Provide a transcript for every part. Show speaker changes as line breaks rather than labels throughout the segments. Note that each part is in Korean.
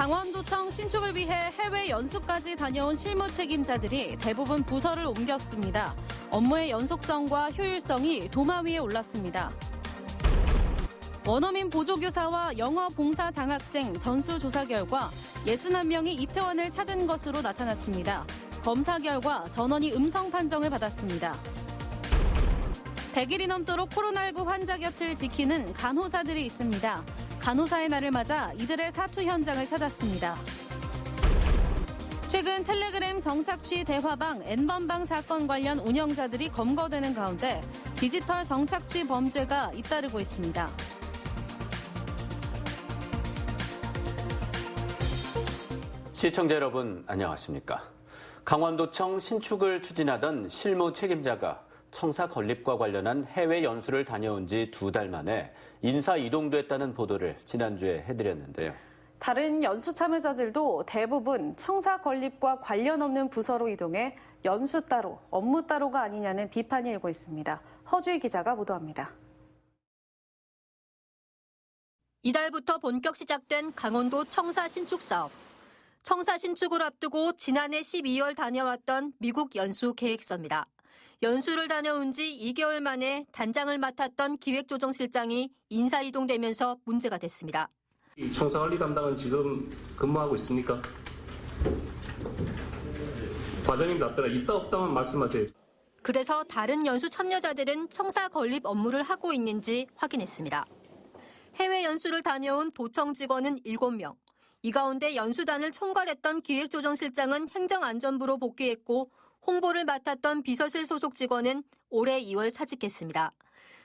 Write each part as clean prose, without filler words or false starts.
강원도청 신축을 위해 해외 연수까지 다녀온 실무 책임자들이 대부분 부서를 옮겼습니다. 업무의 연속성과 효율성이 도마 위에 올랐습니다. 원어민 보조교사와 영어 봉사 장학생 전수조사 결과 61명이 이태원을 찾은 것으로 나타났습니다. 검사 결과 전원이 음성 판정을 받았습니다. 100일이 넘도록 코로나19 환자 곁을 지키는 간호사들이 있습니다. 간호사의 날을 맞아 이들의 사투 현장을 찾았습니다. 최근 텔레그램 정착취 대화방 N번방 사건 관련 운영자들이 검거되는 가운데 디지털 정착취 범죄가 잇따르고 있습니다.
시청자 여러분 안녕하십니까? 강원도청 신축을 추진하던 실무 책임자가 청사 건립과 관련한 해외 연수를 다녀온 지 2달 만에 인사 이동됐다는 보도를 지난주에 해드렸는데요.
다른 연수 참여자들도 대부분 청사 건립과 관련 없는 부서로 이동해 연수 따로, 업무 따로가 아니냐는 비판이 일고 있습니다. 허주희 기자가 보도합니다.
이달부터 본격 시작된 강원도 청사 신축 사업. 청사 신축을 앞두고 지난해 12월 다녀왔던 미국 연수 계획서입니다. 연수를 다녀온 지 2개월 만에 단장을 맡았던 기획조정실장이 인사 이동되면서 문제가 됐습니다.
청사 관리 담당은 지금 근무하고 있습니까? 과장님 답변에 있다 없다만 말씀하세요.
그래서 다른 연수 참여자들은 청사 건립 업무를 하고 있는지 확인했습니다. 해외 연수를 다녀온 도청 직원은 7명. 이 가운데 연수단을 총괄했던 기획조정실장은 행정안전부로 복귀했고 홍보를 맡았던 비서실 소속 직원은 올해 2월 사직했습니다.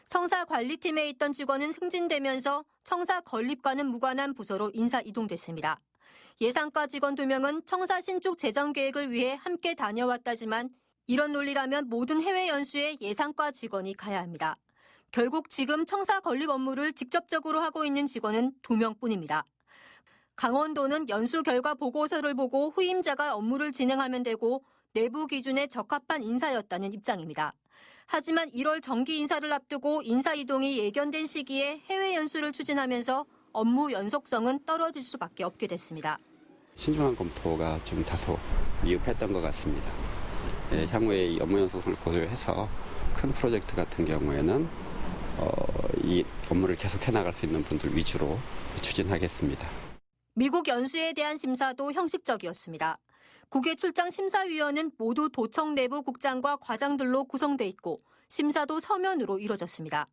청사 관리팀에 있던 직원은 승진되면서 청사 건립과는 무관한 부서로 인사 이동됐습니다. 예산과 직원 2명은 청사 신축 재정 계획을 위해 함께 다녀왔다지만 이런 논리라면 모든 해외 연수에 예산과 직원이 가야 합니다. 결국 지금 청사 건립 업무를 직접적으로 하고 있는 직원은 2명뿐입니다. 강원도는 연수 결과 보고서를 보고 후임자가 업무를 진행하면 되고 내부 기준에 적합한 인사였다는 입장입니다. 하지만 1월 정기 인사를 앞두고 인사 이동이 예견된 시기에 해외 연수를 추진하면서 업무 연속성은 떨어질 수밖에 없게 됐습니다.
신중한 검토가 좀 다소 미흡했던 것 같습니다. 향후에 이 업무 연속성을 고려해서 큰 프로젝트 같은 경우에는 이 업무를 계속해 나갈 수 있는 분들 위주로 추진하겠습니다.
미국 연수에 대한 심사도 형식적이었습니다. 국외 출장 심사위원은 모두 도청 내부 국장과 과장들로 구성돼 있고 심사도 서면으로 이뤄졌습니다.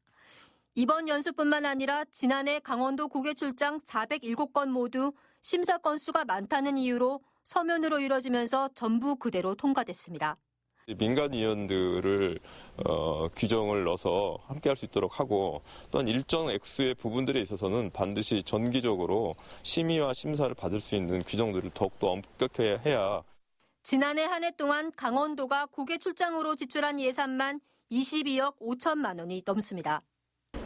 이번 연수뿐만 아니라 지난해 강원도 국외 출장 407건 모두 심사 건수가 많다는 이유로 서면으로 이뤄지면서 전부 그대로 통과됐습니다.
민간위원들을 규정을 넣어서 함께 할 수 있도록 하고 또한 일정 액수의 부분들에 있어서는 반드시 정기적으로 심의와 심사를 받을 수 있는 규정들을 더욱더 엄격해야 해야.
지난해 한 해 동안 강원도가 국외 출장으로 지출한 예산만 22억 5천만 원이 넘습니다.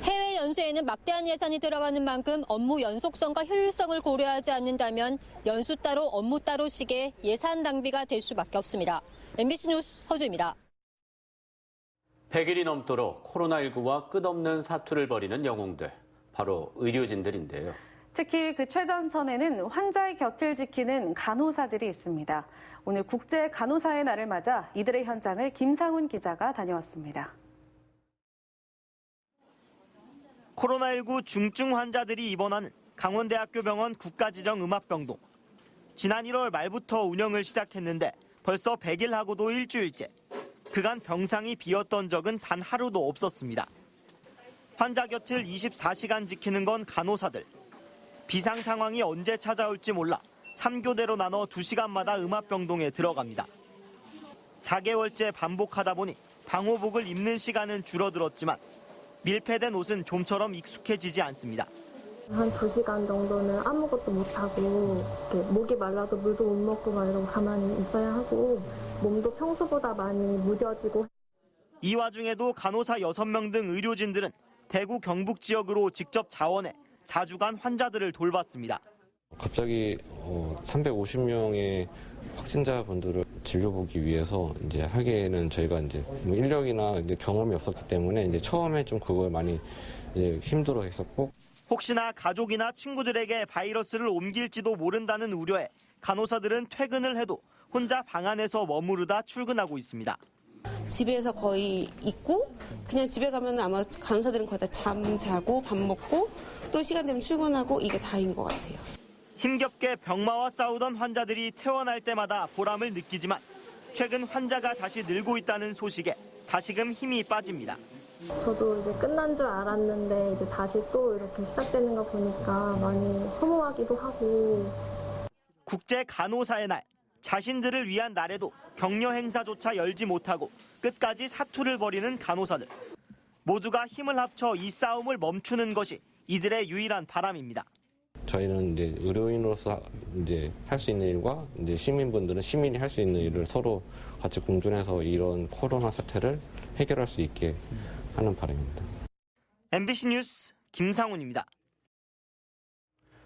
해외 연수에는 막대한 예산이 들어가는 만큼 업무 연속성과 효율성을 고려하지 않는다면 연수 따로 업무 따로식의 예산 낭비가 될 수밖에 없습니다. MBC 뉴스 허주입니다.
100일이 넘도록 코로나19와 끝없는 사투를 벌이는 영웅들, 바로 의료진들인데요.
특히 그 최전선에는 환자의 곁을 지키는 간호사들이 있습니다. 오늘 국제 간호사의 날을 맞아 이들의 현장을 김상훈 기자가 다녀왔습니다.
코로나19 중증 환자들이 입원하는 강원대학교 병원 국가지정음압병동. 지난 1월 말부터 운영을 시작했는데 벌써 100일 하고도 일주일째. 그간 병상이 비었던 적은 단 하루도 없었습니다. 환자 곁을 24시간 지키는 건 간호사들. 비상 상황이 언제 찾아올지 몰라 3교대로 나눠 2시간마다 음압병동에 들어갑니다. 4개월째 반복하다 보니 방호복을 입는 시간은 줄어들었지만 밀폐된 옷은 좀처럼 익숙해지지 않습니다.
한 2시간 정도는 아무것도 못하고 목이 말라도 물도 못 먹고 막 이러고 가만히 있어야 하고 몸도 평소보다 많이 무뎌지고.
이 와중에도 간호사 6명 등 의료진들은 대구 경북 지역으로 직접 자원해 4주간 환자들을 돌봤습니다.
갑자기 350명의 확진자분들을 진료보기 위해서 이제 하기에는 저희가 이제 인력이나 이제 경험이 없었기 때문에 이제 처음에 좀 그걸 많이 이제 힘들어했었고.
혹시나 가족이나 친구들에게 바이러스를 옮길지도 모른다는 우려에 간호사들은 퇴근을 해도 혼자 방 안에서 머무르다 출근하고 있습니다.
집에서 거의 있고 그냥 집에 가면 아마 간호사들은 거의 다 잠자고 밥 먹고 또 시간 되면 출근하고 이게 다인 것 같아요.
힘겹게 병마와 싸우던 환자들이 퇴원할 때마다 보람을 느끼지만 최근 환자가 다시 늘고 있다는 소식에 다시금 힘이 빠집니다.
저도 이제 끝난 줄 알았는데 이제 다시 또 이렇게 시작되는 거 보니까 많이 허무하기도 하고.
국제 간호사의 날, 자신들을 위한 날에도 격려 행사조차 열지 못하고 끝까지 사투를 벌이는 간호사들. 모두가 힘을 합쳐 이 싸움을 멈추는 것이 이들의 유일한 바람입니다.
저희는 이제 의료인으로서 이제 할 수 있는 일과 이제 시민분들은 시민이 할 수 있는 일을 서로 같이 공존해서 이런 코로나 사태를 해결할 수 있게 하는 바람입니다.
MBC 뉴스 김상훈입니다.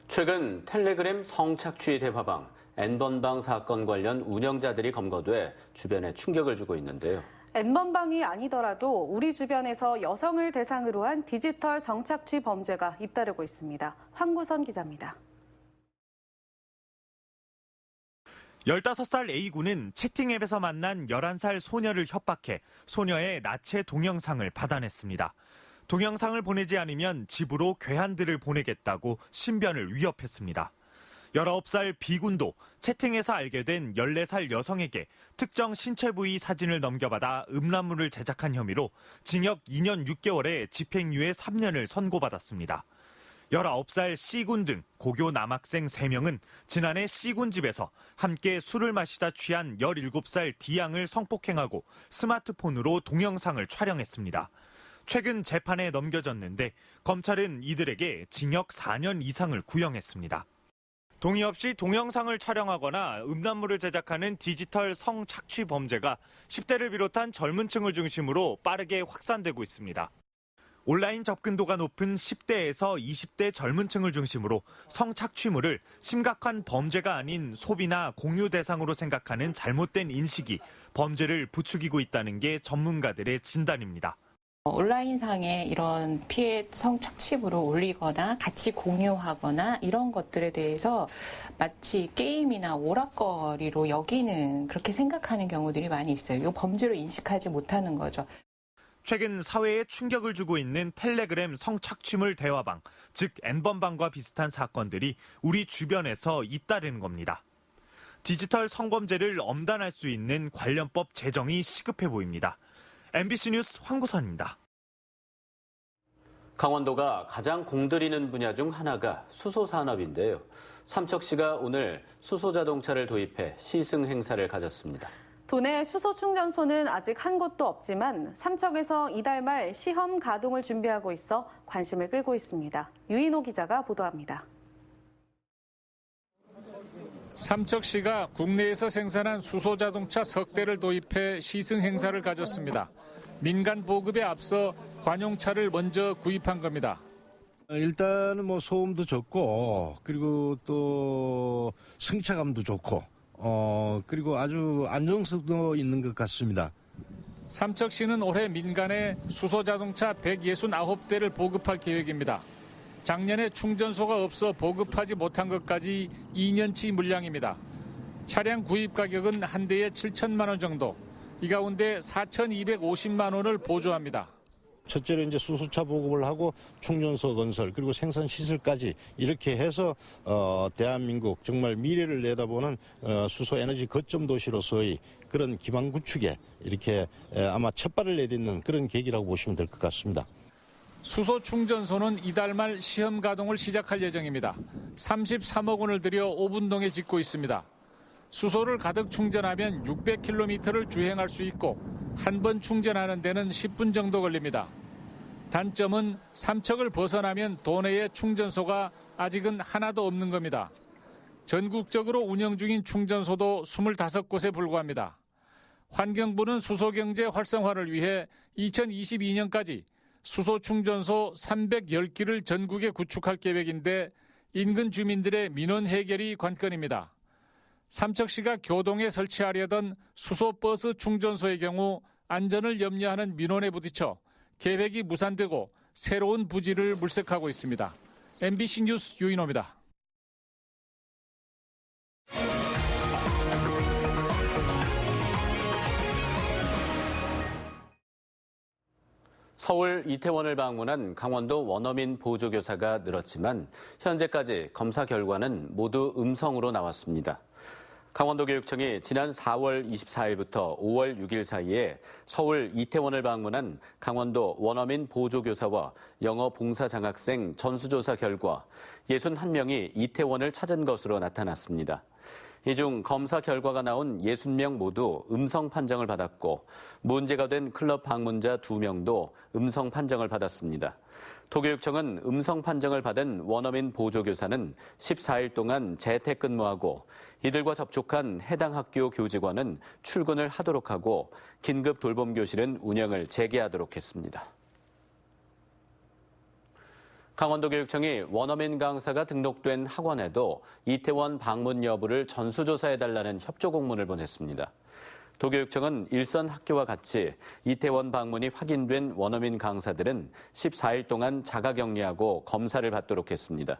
최근 텔레그램 성착취 대화방 N번방 사건 관련 운영자들이 검거돼 주변에 충격을 주고 있는데요.
N번방이 아니더라도 우리 주변에서 여성을 대상으로 한 디지털 성착취 범죄가 잇따르고 있습니다. 황구선 기자입니다.
15살 A군은 채팅앱에서 만난 11살 소녀를 협박해 소녀의 나체 동영상을 받아냈습니다. 동영상을 보내지 않으면 집으로 괴한들을 보내겠다고 신변을 위협했습니다. 19살 B군도 채팅에서 알게 된 14살 여성에게 특정 신체 부위 사진을 넘겨받아 음란물을 제작한 혐의로 징역 2년 6개월에 집행유예 3년을 선고받았습니다. 19살 C군 등 고교 남학생 3명은 지난해 C군 집에서 함께 술을 마시다 취한 17살 D양을 성폭행하고 스마트폰으로 동영상을 촬영했습니다. 최근 재판에 넘겨졌는데 검찰은 이들에게 징역 4년 이상을 구형했습니다. 동의 없이 동영상을 촬영하거나 음란물을 제작하는 디지털 성착취 범죄가 10대를 비롯한 젊은 층을 중심으로 빠르게 확산되고 있습니다. 온라인 접근도가 높은 10대에서 20대 젊은 층을 중심으로 성착취물을 심각한 범죄가 아닌 소비나 공유 대상으로 생각하는 잘못된 인식이 범죄를 부추기고 있다는 게 전문가들의 진단입니다.
온라인상에 이런 피해 성착취물을 올리거나 같이 공유하거나 이런 것들에 대해서 마치 게임이나 오락거리로 여기는 그렇게 생각하는 경우들이 많이 있어요. 이거 범죄로 인식하지 못하는 거죠.
최근 사회에 충격을 주고 있는 텔레그램 성착취물 대화방, 즉 N번방과 비슷한 사건들이 우리 주변에서 잇따르는 겁니다. 디지털 성범죄를 엄단할 수 있는 관련법 제정이 시급해 보입니다. MBC 뉴스 황구선입니다.
강원도가 가장 공들이는 분야 중 하나가 수소산업인데요. 삼척시가 오늘 수소자동차를 도입해 시승 행사를 가졌습니다.
도내 수소 충전소는 아직 한 곳도 없지만 삼척에서 이달 말 시험 가동을 준비하고 있어 관심을 끌고 있습니다. 유인호 기자가 보도합니다.
삼척시가 국내에서 생산한 수소자동차 석 대를 도입해 시승 행사를 가졌습니다. 민간 보급에 앞서 관용차를 먼저 구입한 겁니다.
일단은 뭐 소음도 적고 그리고 또 승차감도 좋고 그리고 아주 안정성도 있는 것 같습니다.
삼척시는 올해 민간에 수소자동차 169대를 보급할 계획입니다. 작년에 충전소가 없어 보급하지 못한 것까지 2년치 물량입니다. 차량 구입 가격은 한 대에 7천만 원 정도, 이 가운데 4,250만 원을 보조합니다.
첫째로 이제 수소차 보급을 하고 충전소 건설 그리고 생산 시설까지 이렇게 해서 대한민국 정말 미래를 내다보는 수소 에너지 거점 도시로서의 그런 기반 구축에 이렇게 아마 첫 발을 내딛는 그런 계기라고 보시면 될 것 같습니다.
수소 충전소는 이달 말 시험 가동을 시작할 예정입니다. 33억 원을 들여 5분동에 짓고 있습니다. 수소를 가득 충전하면 600km를 주행할 수 있고 한 번 충전하는 데는 10분 정도 걸립니다. 단점은 삼척을 벗어나면 도내에 충전소가 아직은 하나도 없는 겁니다. 전국적으로 운영 중인 충전소도 25곳에 불과합니다. 환경부는 수소경제 활성화를 위해 2022년까지 수소 충전소 310기를 전국에 구축할 계획인데 인근 주민들의 민원 해결이 관건입니다. 삼척시가 교동에 설치하려던 수소버스 충전소의 경우 안전을 염려하는 민원에 부딪혀 계획이 무산되고 새로운 부지를 물색하고 있습니다. MBC 뉴스 유인호입니다.
서울 이태원을 방문한 강원도 원어민 보조교사가 늘었지만 현재까지 검사 결과는 모두 음성으로 나왔습니다. 강원도교육청이 지난 4월 24일부터 5월 6일 사이에 서울 이태원을 방문한 강원도 원어민 보조교사와 영어 봉사 장학생 전수조사 결과 61명이 이태원을 찾은 것으로 나타났습니다. 이 중 검사 결과가 나온 60명 모두 음성 판정을 받았고 문제가 된 클럽 방문자 2명도 음성 판정을 받았습니다. 도교육청은 음성 판정을 받은 원어민 보조교사는 14일 동안 재택근무하고 이들과 접촉한 해당 학교 교직원은 출근을 하도록 하고 긴급 돌봄교실은 운영을 재개하도록 했습니다. 강원도교육청이 원어민 강사가 등록된 학원에도 이태원 방문 여부를 전수조사해달라는 협조 공문을 보냈습니다. 도교육청은 일선 학교와 같이 이태원 방문이 확인된 원어민 강사들은 14일 동안 자가격리하고 검사를 받도록 했습니다.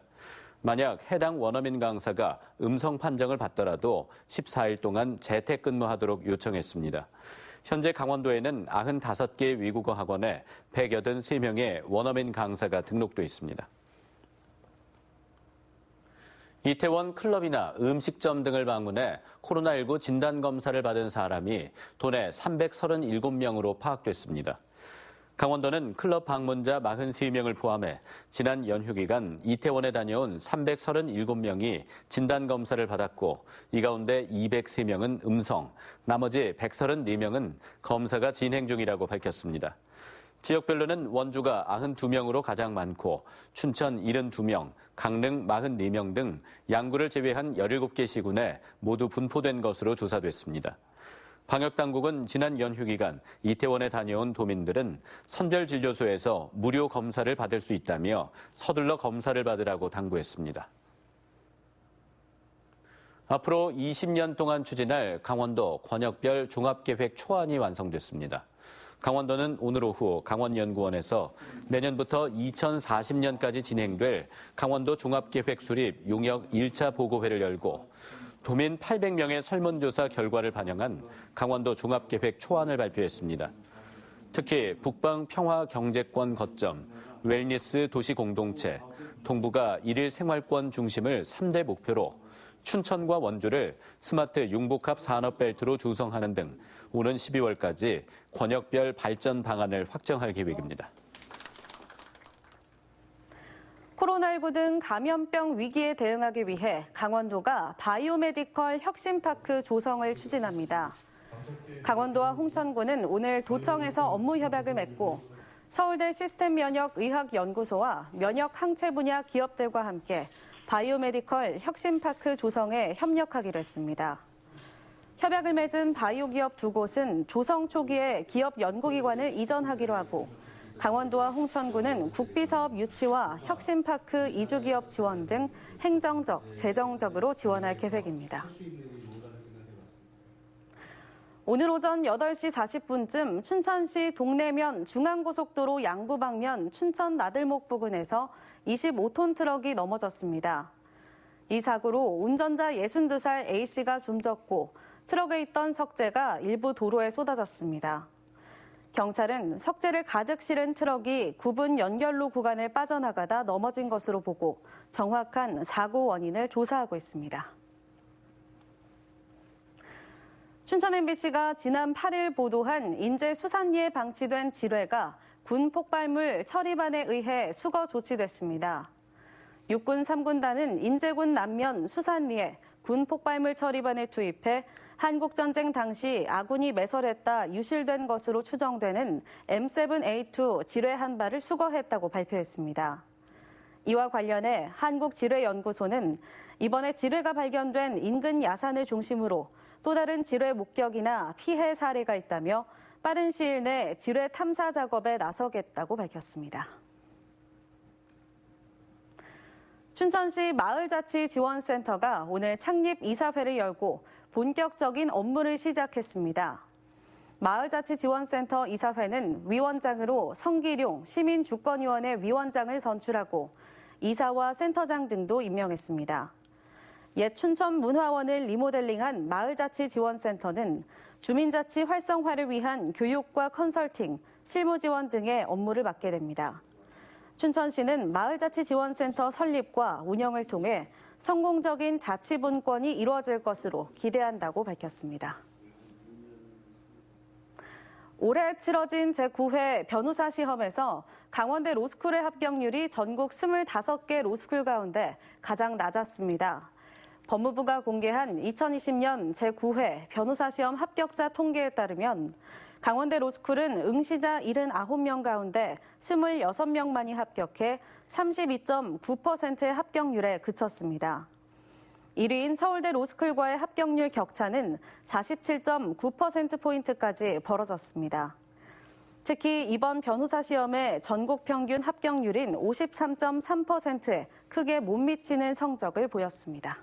만약 해당 원어민 강사가 음성 판정을 받더라도 14일 동안 재택근무하도록 요청했습니다. 현재 강원도에는 95개 위국어 학원에 183명의 원어민 강사가 등록돼 있습니다. 이태원 클럽이나 음식점 등을 방문해 코로나19 진단검사를 받은 사람이 도내 337명으로 파악됐습니다. 강원도는 클럽 방문자 43명을 포함해 지난 연휴 기간 이태원에 다녀온 337명이 진단검사를 받았고 이 가운데 203명은 음성, 나머지 134명은 검사가 진행 중이라고 밝혔습니다. 지역별로는 원주가 92명으로 가장 많고 춘천 72명, 강릉 44명 등 양구를 제외한 17개 시군에 모두 분포된 것으로 조사됐습니다. 방역당국은 지난 연휴 기간 이태원에 다녀온 도민들은 선별진료소에서 무료 검사를 받을 수 있다며 서둘러 검사를 받으라고 당부했습니다. 앞으로 20년 동안 추진할 강원도 권역별 종합계획 초안이 완성됐습니다. 강원도는 오늘 오후 강원연구원에서 내년부터 2040년까지 진행될 강원도 종합계획 수립 용역 1차 보고회를 열고 도민 800명의 설문조사 결과를 반영한 강원도 종합계획 초안을 발표했습니다. 특히 북방 평화 경제권 거점, 웰니스 도시 공동체, 동부가 일일 생활권 중심을 3대 목표로 춘천과 원주를 스마트 융복합 산업벨트로 조성하는 등 오는 12월까지 권역별 발전 방안을 확정할 계획입니다.
코로나19 등 감염병 위기에 대응하기 위해 강원도가 바이오메디컬 혁신파크 조성을 추진합니다. 강원도와 홍천군은 오늘 도청에서 업무 협약을 맺고 서울대 시스템면역의학연구소와 면역항체 분야 기업들과 함께 바이오메디컬 혁신파크 조성에 협력하기로 했습니다. 협약을 맺은 바이오 기업 두 곳은 조성 초기에 기업 연구기관을 이전하기로 하고 강원도와 홍천군은 국비사업 유치와 혁신파크 이주기업 지원 등 행정적, 재정적으로 지원할 계획입니다. 오늘 오전 8시 40분쯤 춘천시 동래면 중앙고속도로 양구 방면 춘천 나들목 부근에서 25톤 트럭이 넘어졌습니다. 이 사고로 운전자 62살 A씨가 숨졌고 트럭에 있던 석재가 일부 도로에 쏟아졌습니다. 경찰은 석재를 가득 실은 트럭이 구분 연결로 구간을 빠져나가다 넘어진 것으로 보고 정확한 사고 원인을 조사하고 있습니다. 춘천 MBC가 지난 8일 보도한 인제 수산리에 방치된 지뢰가 군 폭발물 처리반에 의해 수거 조치됐습니다. 육군 3군단은 인제군 남면 수산리에 군 폭발물 처리반을 투입해 한국전쟁 당시 아군이 매설했다 유실된 것으로 추정되는 M7A2 지뢰 한 발을 수거했다고 발표했습니다. 이와 관련해 한국지뢰연구소는 이번에 지뢰가 발견된 인근 야산을 중심으로 또 다른 지뢰 목격이나 피해 사례가 있다며 빠른 시일 내 지뢰 탐사 작업에 나서겠다고 밝혔습니다. 춘천시 마을자치지원센터가 오늘 창립 이사회를 열고 본격적인 업무를 시작했습니다. 마을자치지원센터 이사회는 위원장으로 성기룡 시민주권위원회 위원장을 선출하고 이사와 센터장 등도 임명했습니다. 옛 춘천문화원을 리모델링한 마을자치지원센터는 주민자치 활성화를 위한 교육과 컨설팅, 실무 지원 등의 업무를 맡게 됩니다. 춘천시는 마을자치지원센터 설립과 운영을 통해 성공적인 자치분권이 이루어질 것으로 기대한다고 밝혔습니다. 올해 치러진 제9회 변호사 시험에서 강원대 로스쿨의 합격률이 전국 25개 로스쿨 가운데 가장 낮았습니다. 법무부가 공개한 2020년 제9회 변호사 시험 합격자 통계에 따르면 강원대 로스쿨은 응시자 79명 가운데 26명만이 합격해 32.9%의 합격률에 그쳤습니다. 1위인 서울대 로스쿨과의 합격률 격차는 47.9%포인트까지 벌어졌습니다. 특히 이번 변호사 시험의 전국 평균 합격률인 53.3%에 크게 못 미치는 성적을 보였습니다.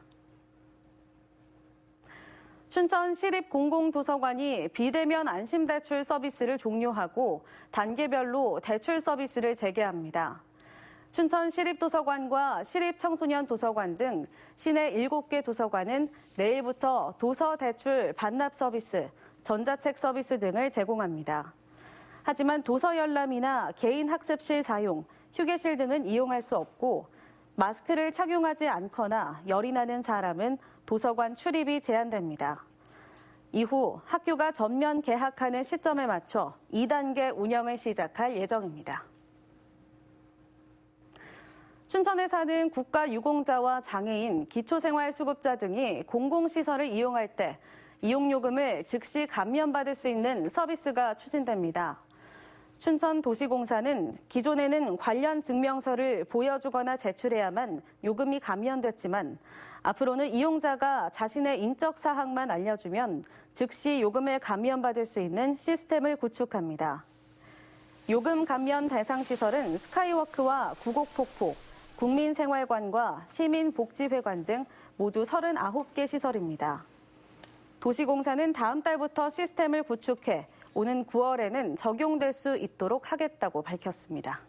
춘천 시립공공도서관이 비대면 안심대출 서비스를 종료하고 단계별로 대출 서비스를 재개합니다. 춘천 시립도서관과 시립청소년도서관 등 시내 7개 도서관은 내일부터 도서대출 반납 서비스, 전자책 서비스 등을 제공합니다. 하지만 도서열람이나 개인 학습실 사용, 휴게실 등은 이용할 수 없고 마스크를 착용하지 않거나 열이 나는 사람은 도서관 출입이 제한됩니다. 이후 학교가 전면 개학하는 시점에 맞춰 2단계 운영을 시작할 예정입니다. 춘천에 사는 국가유공자와 장애인, 기초생활수급자 등이 공공시설을 이용할 때 이용요금을 즉시 감면받을 수 있는 서비스가 추진됩니다. 춘천도시공사는 기존에는 관련 증명서를 보여주거나 제출해야만 요금이 감면됐지만 앞으로는 이용자가 자신의 인적 사항만 알려주면 즉시 요금을 감면받을 수 있는 시스템을 구축합니다. 요금 감면 대상 시설은 스카이워크와 구곡폭포, 국민생활관과 시민복지회관 등 모두 39개 시설입니다. 도시공사는 다음 달부터 시스템을 구축해 오는 9월에는 적용될 수 있도록 하겠다고 밝혔습니다.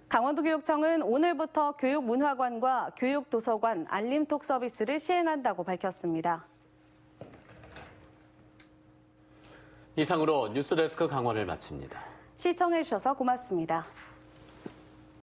강원도교육청은 오늘부터 교육문화관과 교육도서관 알림톡 서비스를 시행한다고 밝혔습니다.
이상으로 뉴스데스크 강원을 마칩니다.
시청해주셔서 고맙습니다.